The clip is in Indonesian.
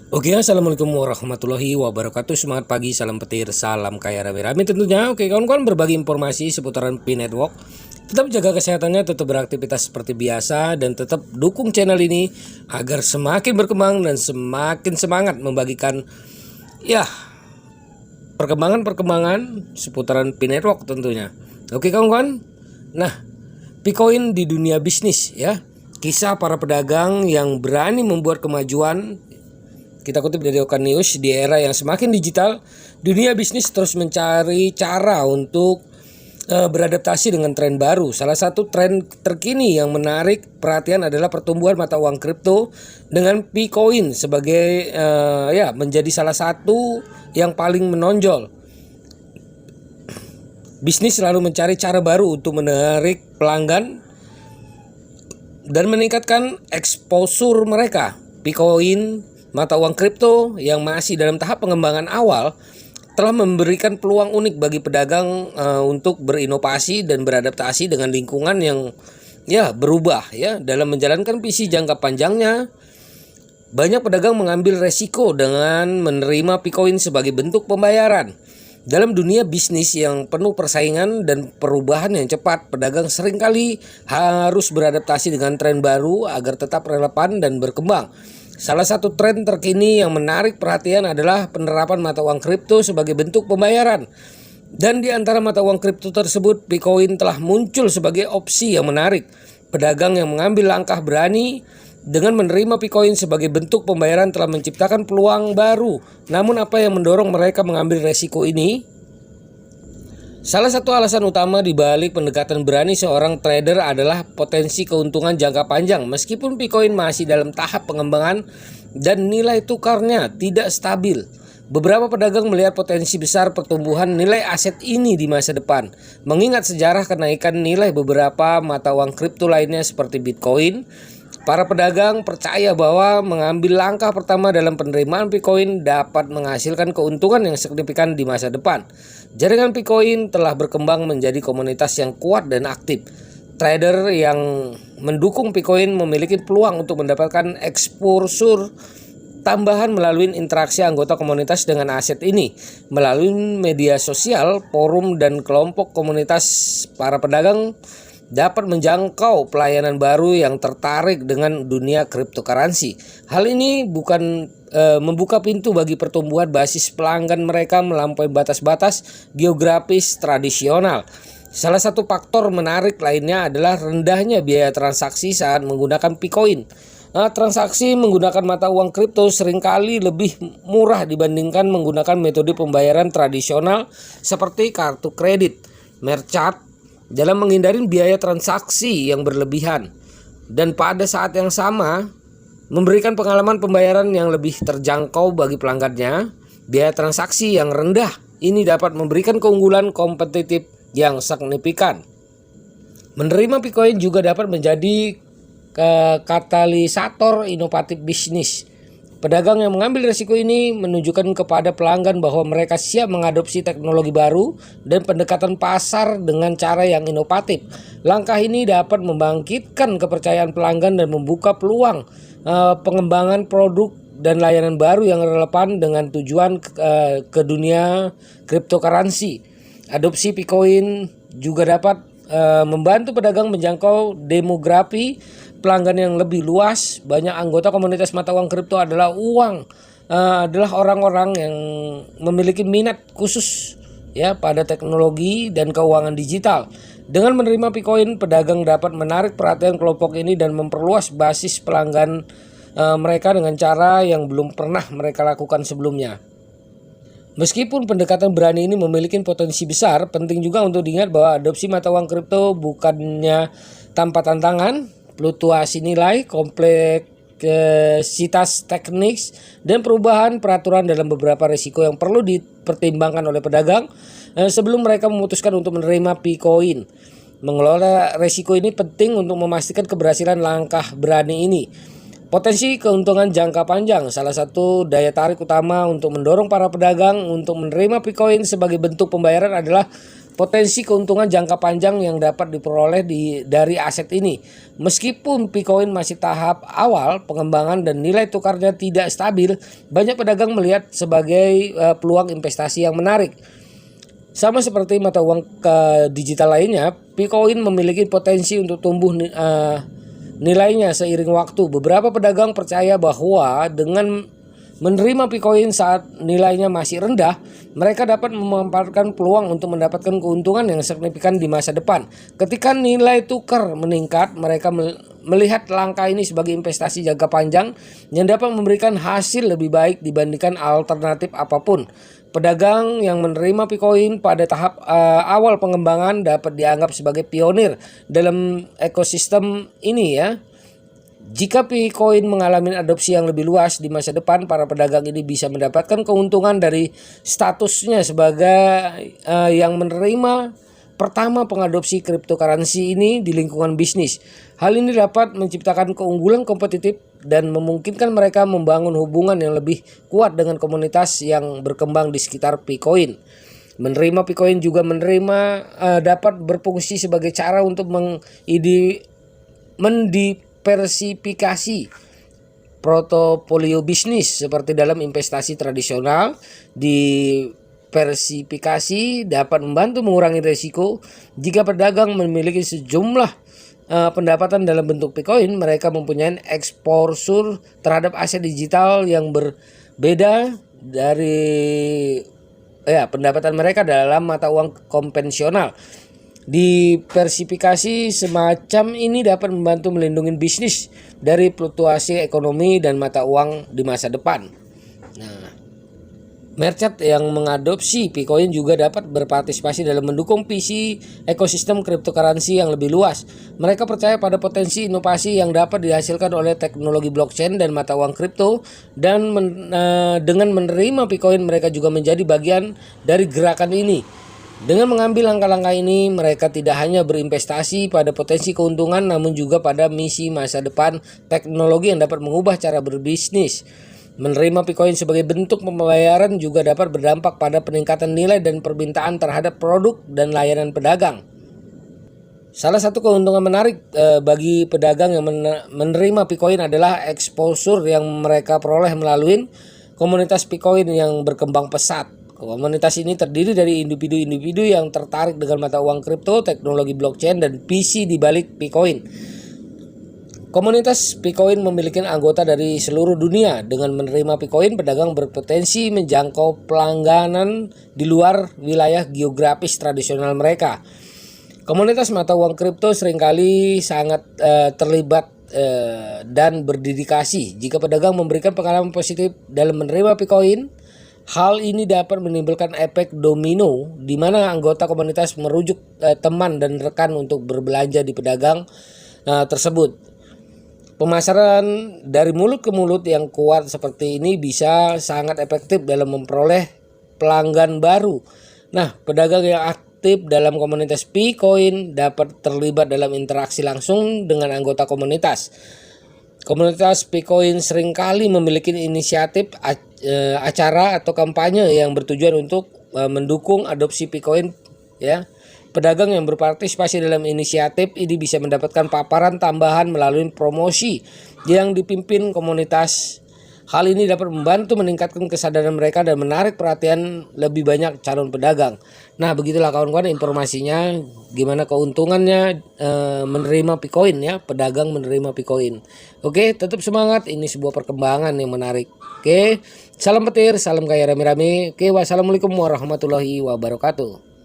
Oke, assalamualaikum warahmatullahi wabarakatuh. Semangat pagi, salam petir, salam kaya rame-rame tentunya. Oke, kawan-kawan, berbagi informasi seputaran Pi Network. Tetap jaga kesehatannya, tetap beraktivitas seperti biasa, dan tetap dukung channel ini agar semakin berkembang dan semakin semangat membagikan ya perkembangan-perkembangan seputaran Pi Network tentunya. Oke, kawan-kawan. Nah, Bitcoin di dunia bisnis ya. Kisah para pedagang yang berani membuat kemajuan. Kita kutip dari Okan News, di era yang semakin digital, dunia bisnis terus mencari cara untuk beradaptasi dengan tren baru. Salah satu tren terkini yang menarik perhatian adalah pertumbuhan mata uang kripto dengan Bitcoin sebagai menjadi salah satu yang paling menonjol. Bisnis selalu mencari cara baru untuk menarik pelanggan dan meningkatkan exposure mereka. Bitcoin, mata uang kripto yang masih dalam tahap pengembangan awal, telah memberikan peluang unik bagi pedagang untuk berinovasi dan beradaptasi dengan lingkungan yang berubah ya. Dalam menjalankan visi jangka panjangnya, banyak pedagang mengambil resiko dengan menerima Bitcoin sebagai bentuk pembayaran. Dalam dunia bisnis yang penuh persaingan dan perubahan yang cepat, pedagang seringkali harus beradaptasi dengan tren baru agar tetap relevan dan berkembang. Salah satu tren terkini yang menarik perhatian adalah penerapan mata uang kripto sebagai bentuk pembayaran. Dan di antara mata uang kripto tersebut, Bitcoin telah muncul sebagai opsi yang menarik. Pedagang yang mengambil langkah berani dengan menerima Bitcoin sebagai bentuk pembayaran telah menciptakan peluang baru. Namun apa yang mendorong mereka mengambil resiko ini? Salah satu alasan utama di balik pendekatan berani seorang trader adalah potensi keuntungan jangka panjang. Meskipun Bitcoin masih dalam tahap pengembangan dan nilai tukarnya tidak stabil, beberapa pedagang melihat potensi besar pertumbuhan nilai aset ini di masa depan. Mengingat sejarah kenaikan nilai beberapa mata uang kripto lainnya seperti Bitcoin, para pedagang percaya bahwa mengambil langkah pertama dalam penerimaan Bitcoin dapat menghasilkan keuntungan yang signifikan di masa depan. Jaringan Bitcoin telah berkembang menjadi komunitas yang kuat dan aktif. Trader yang mendukung Bitcoin memiliki peluang untuk mendapatkan exposure tambahan melalui interaksi anggota komunitas dengan aset ini. Melalui media sosial, forum, dan kelompok komunitas, para pedagang dapat menjangkau pelayanan baru yang tertarik dengan dunia cryptocurrency. Hal ini bukan membuka pintu bagi pertumbuhan basis pelanggan mereka melampaui batas-batas geografis tradisional. Salah satu faktor menarik lainnya adalah rendahnya biaya transaksi saat menggunakan Bitcoin. Transaksi menggunakan mata uang kripto seringkali lebih murah dibandingkan menggunakan metode pembayaran tradisional seperti kartu kredit, merchant, dalam menghindari biaya transaksi yang berlebihan, dan pada saat yang sama memberikan pengalaman pembayaran yang lebih terjangkau bagi pelanggannya. Biaya transaksi yang rendah ini dapat memberikan keunggulan kompetitif yang signifikan. Menerima Bitcoin juga dapat menjadi katalisator inovatif bisnis. Pedagang yang mengambil risiko ini menunjukkan kepada pelanggan bahwa mereka siap mengadopsi teknologi baru dan pendekatan pasar dengan cara yang inovatif. Langkah ini dapat membangkitkan kepercayaan pelanggan dan membuka peluang pengembangan produk dan layanan baru yang relevan dengan tujuan ke dunia cryptocurrency. Adopsi Bitcoin juga dapat membantu pedagang menjangkau demografi pelanggan yang lebih luas. Banyak anggota komunitas mata uang kripto adalah orang-orang yang memiliki minat khusus ya pada teknologi dan keuangan digital. Dengan menerima Bitcoin, pedagang dapat menarik perhatian kelompok ini dan memperluas basis pelanggan mereka dengan cara yang belum pernah mereka lakukan sebelumnya. Meskipun pendekatan berani ini memiliki potensi besar, penting juga untuk diingat bahwa adopsi mata uang kripto bukannya tanpa tantangan. Fluktuasi nilai, kompleksitas teknis, dan perubahan peraturan dalam beberapa risiko yang perlu dipertimbangkan oleh pedagang sebelum mereka memutuskan untuk menerima Bitcoin. Mengelola risiko ini penting untuk memastikan keberhasilan langkah berani ini. Potensi keuntungan jangka panjang, salah satu daya tarik utama untuk mendorong para pedagang untuk menerima Bitcoin sebagai bentuk pembayaran adalah potensi keuntungan jangka panjang yang dapat diperoleh dari aset ini. Meskipun Picoin masih tahap awal pengembangan dan nilai tukarnya tidak stabil, banyak pedagang melihat sebagai peluang investasi yang menarik. Sama seperti mata uang digital lainnya, Picoin memiliki potensi untuk tumbuh nilainya seiring waktu. Beberapa pedagang percaya bahwa dengan menerima Picoin saat nilainya masih rendah, mereka dapat memanfaatkan peluang untuk mendapatkan keuntungan yang signifikan di masa depan. Ketika nilai tukar meningkat, mereka melihat langkah ini sebagai investasi jangka panjang yang dapat memberikan hasil lebih baik dibandingkan alternatif apapun. Pedagang yang menerima Picoin pada tahap awal pengembangan dapat dianggap sebagai pionir dalam ekosistem ini ya. Jika Picoin mengalami adopsi yang lebih luas di masa depan, para pedagang ini bisa mendapatkan keuntungan dari statusnya sebagai yang menerima pertama pengadopsi cryptocurrency ini di lingkungan bisnis. Hal ini dapat menciptakan keunggulan kompetitif dan memungkinkan mereka membangun hubungan yang lebih kuat dengan komunitas yang berkembang di sekitar Picoin. Menerima Picoin juga dapat berfungsi sebagai cara untuk mendiversifikasi portofolio bisnis. Seperti dalam investasi tradisional, diversifikasi dapat membantu mengurangi risiko. Jika pedagang memiliki sejumlah pendapatan dalam bentuk Picoin, mereka mempunyai exposure terhadap aset digital yang berbeda dari pendapatan mereka dalam mata uang konvensional. Diversifikasi semacam ini dapat membantu melindungi bisnis dari fluktuasi ekonomi dan mata uang di masa depan. Nah, merchant yang mengadopsi Picoin juga dapat berpartisipasi dalam mendukung visi ekosistem cryptocurrency yang lebih luas. Mereka percaya pada potensi inovasi yang dapat dihasilkan oleh teknologi blockchain dan mata uang kripto, dan dengan menerima Picoin mereka juga menjadi bagian dari gerakan ini. Dengan mengambil langkah-langkah ini, mereka tidak hanya berinvestasi pada potensi keuntungan, namun juga pada misi masa depan teknologi yang dapat mengubah cara berbisnis. Menerima Picoin sebagai bentuk pembayaran juga dapat berdampak pada peningkatan nilai dan permintaan terhadap produk dan layanan pedagang. Salah satu keuntungan menarik bagi pedagang yang menerima Picoin adalah exposure yang mereka peroleh melalui komunitas Picoin yang berkembang pesat. Komunitas ini terdiri dari individu-individu yang tertarik dengan mata uang kripto, teknologi blockchain, dan visi di balik Picoin. Komunitas Picoin memiliki anggota dari seluruh dunia. Dengan menerima Picoin, pedagang berpotensi menjangkau pelangganan di luar wilayah geografis tradisional mereka. Komunitas mata uang kripto seringkali sangat terlibat dan berdedikasi. Jika pedagang memberikan pengalaman positif dalam menerima Picoin, hal ini dapat menimbulkan efek domino di mana anggota komunitas merujuk teman dan rekan untuk berbelanja di pedagang tersebut. Pemasaran dari mulut ke mulut yang kuat seperti ini bisa sangat efektif dalam memperoleh pelanggan baru. Nah, pedagang yang aktif dalam komunitas Picoin dapat terlibat dalam interaksi langsung dengan anggota komunitas. Komunitas Picoin seringkali memiliki inisiatif acara atau kampanye yang bertujuan untuk mendukung adopsi Picoin ya. Pedagang yang berpartisipasi dalam inisiatif ini bisa mendapatkan paparan tambahan melalui promosi yang dipimpin komunitas. Hal ini dapat membantu meningkatkan kesadaran mereka dan menarik perhatian lebih banyak calon pedagang. Nah, begitulah kawan-kawan informasinya gimana keuntungannya menerima Picoin ya, pedagang menerima Picoin. Oke, tetap semangat, ini sebuah perkembangan yang menarik. Oke, salam petir, salam kaya rame-rame. Oke, wassalamualaikum warahmatullahi wabarakatuh.